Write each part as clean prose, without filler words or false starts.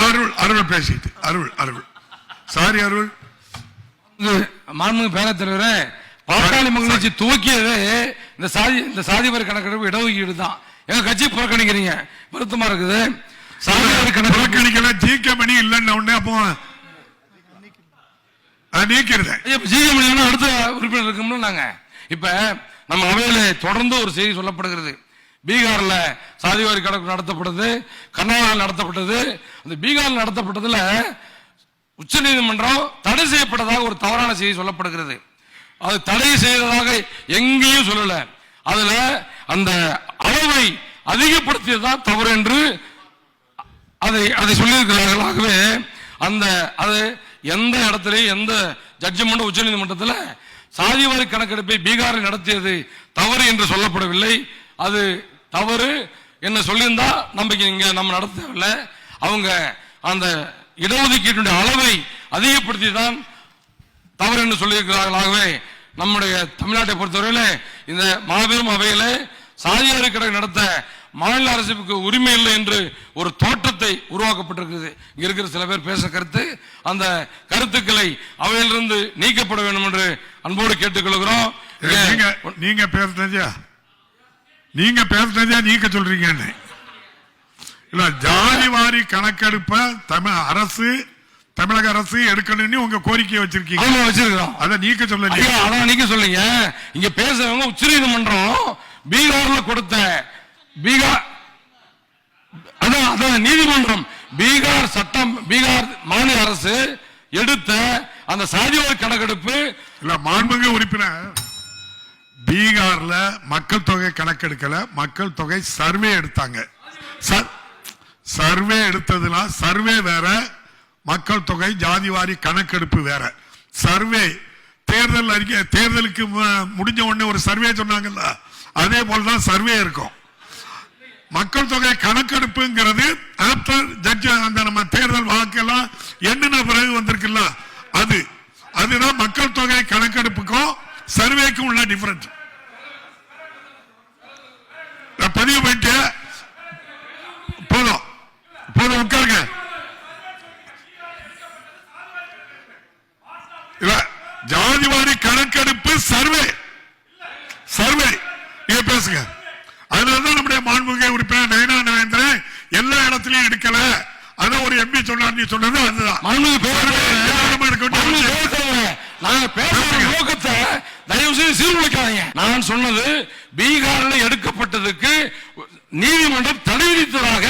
அருள் அருள் பேசிட்டு அருள் சாரி அருள். மாண்புமிகு பேரவைத் தலைவரே, பாட்டாளி மக்கள் கட்சி துவக்கியது இந்த சாதிவாரி கணக்கெடுப்பு இடஒதுக்கீடு தான். எங்க கட்சி புறக்கணிக்கிறீங்க, வருத்தமா இருக்குது. சாதிவாரி கணக்கெடுக்கல ஜிகே மணி இல்லைன்னு உடனே அப்போ நீக்கிறது. ஜிகே மணி அடுத்த உறுப்பினர் இருக்கும்னு நாங்க இப்ப நம்ம அவையில தொடர்ந்து ஒரு செய்தி சொல்லப்படுகிறது. பீகார்ல சாதிவாரி கணக்கு நடத்தப்பட்டது, கர்நாடகாவில் நடத்தப்பட்டது. அந்த பீகாரில் நடத்தப்பட்டதுல உச்ச நீதிமன்றம் தடை செய்யப்பட்டதாக ஒரு தவறான செய்தி சொல்லப்படுகிறது. அது தடை செய்ததாக எங்கேயும் சொல்லல. அதுல அந்த அளவை அதிகப்படுத்தியதுதான் தவறு என்று அதை சொல்லியிருக்கிறார்கள். ஆகவே அது எந்த இடத்திலேயும் எந்த ஜட்ஜ்மெண்ட் உச்ச நீதிமன்றத்தில் சாதிவாரி கணக்கெடுப்பை பீகாரில் நடத்தியது தவறு என்று சொல்லப்படவில்லை. அது தவறு என்ன சொல்லியிருந்தா நம்ம நடத்தவில்லை. அவங்க அந்த இடஒதுக்கீட்டுடைய அளவை அதிகப்படுத்தி தான் தவறு என்று சொல்லியிருக்கிறார்கள். ஆகவே நம்முடைய தமிழ்நாட்டை பொறுத்தவரையில் இந்த மாபெரும் அவையில சாதிவாரி கணக்கு நடத்த மாநில அரசுக்கு உரிமை இல்லை என்று ஒரு தோற்றத்தை உருவாக்கப்பட்டிருக்கிறது. இங்க இருக்கிற சில பேர் பேச கருத்து, அந்த கருத்துக்களை அவையிலிருந்து நீக்கப்பட வேண்டும் என்று அன்போடு கேட்டுக்கொள்கிறோம். நீங்க பேசுறதா நீக்க சொல்றீங்க. இல்ல ஜாதிவாரி கணக்கெடுப்ப தமிழக அரசு எடுக்கணும்னு உங்க கோரிக்கையை வச்சிருக்கீங்க. அதை நீக்க சொல்லுங்க. இங்க பேசுறவங்க உச்ச நீதிமன்றம் பீகார்ல கொடுத்த நீதிமன்றம் பீகார் மாநில அரசு எடுத்த அந்த சாதிவாரி கணக்கெடுப்பு இல்ல. மாண்புமிகு உறுப்பினர், பீகார்ல மக்கள் தொகை கணக்கெடுக்கல, மக்கள் தொகை சர்வே எடுத்தாங்க. சர்வே எடுத்ததுனா சர்வே வேற, மக்கள் தொகை ஜாதிவாரி கணக்கெடுப்பு வேற. சர்வே தேர்தலுக்கு முடிஞ்ச உடனே ஒரு சர்வே சொன்னாங்கல்ல, அதே போலதான் சர்வே இருக்கும். மக்கள் தொகை கணக்கெடுப்புங்கிறது அந்த நம்ம தேர்தல் வாக்கெல்லாம் எண்ணின பிறகு வந்திருக்குல்ல, அதுதான் மக்கள் தொகை கணக்கெடுப்புக்கும் சர்வேக்கும் உள்ள டிஃபரன்ஸ். பதிவு பண்ணிட்டு போதும் உட்காருங்க. ஜாதிவாரி கணக்கெடுப்பு சர்வே நீங்க பேசுங்க. அதனாலதான் நம்முடைய மாண்புமிகு உறுப்பினர் நயனா நாகேந்திரன் எல்லா இடத்திலையும் எடுக்கல. அதான் ஒரு எம்பி சொன்னார், நீ சொன்னது அதுதான். தயவு செய்து சீர்குலைக்காதீங்க. நான் சொன்னது பீகாரில் எடுக்கப்பட்டதுக்கு நீதிமன்றம் தடை விதித்ததாக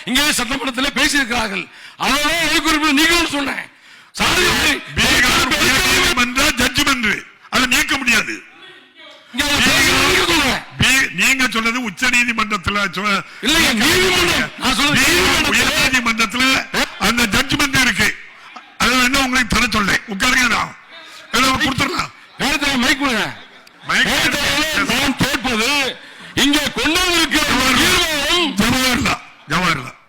இங்கே சட்டமன்றத்தில் பேசியிருக்கிறார்கள். அதனால நீங்களும் சொன்னேன். ஜட்ஜ்மெண்ட் அதை நீக்க முடியாது. நீங்க சொன்னது உச்ச நீதிமன்றத்தில், உயர் நீதிமன்றத்தில் அந்த ஜட்ஜ்மெண்ட் இருக்கு. அது என்ன உங்களுக்கு தர சொல்ல உட்காருங்க, கொடுத்துடலாம். நான் கேட்பது இங்கே கொண்டு வந்திருக்கிற ஜவஹர்லால்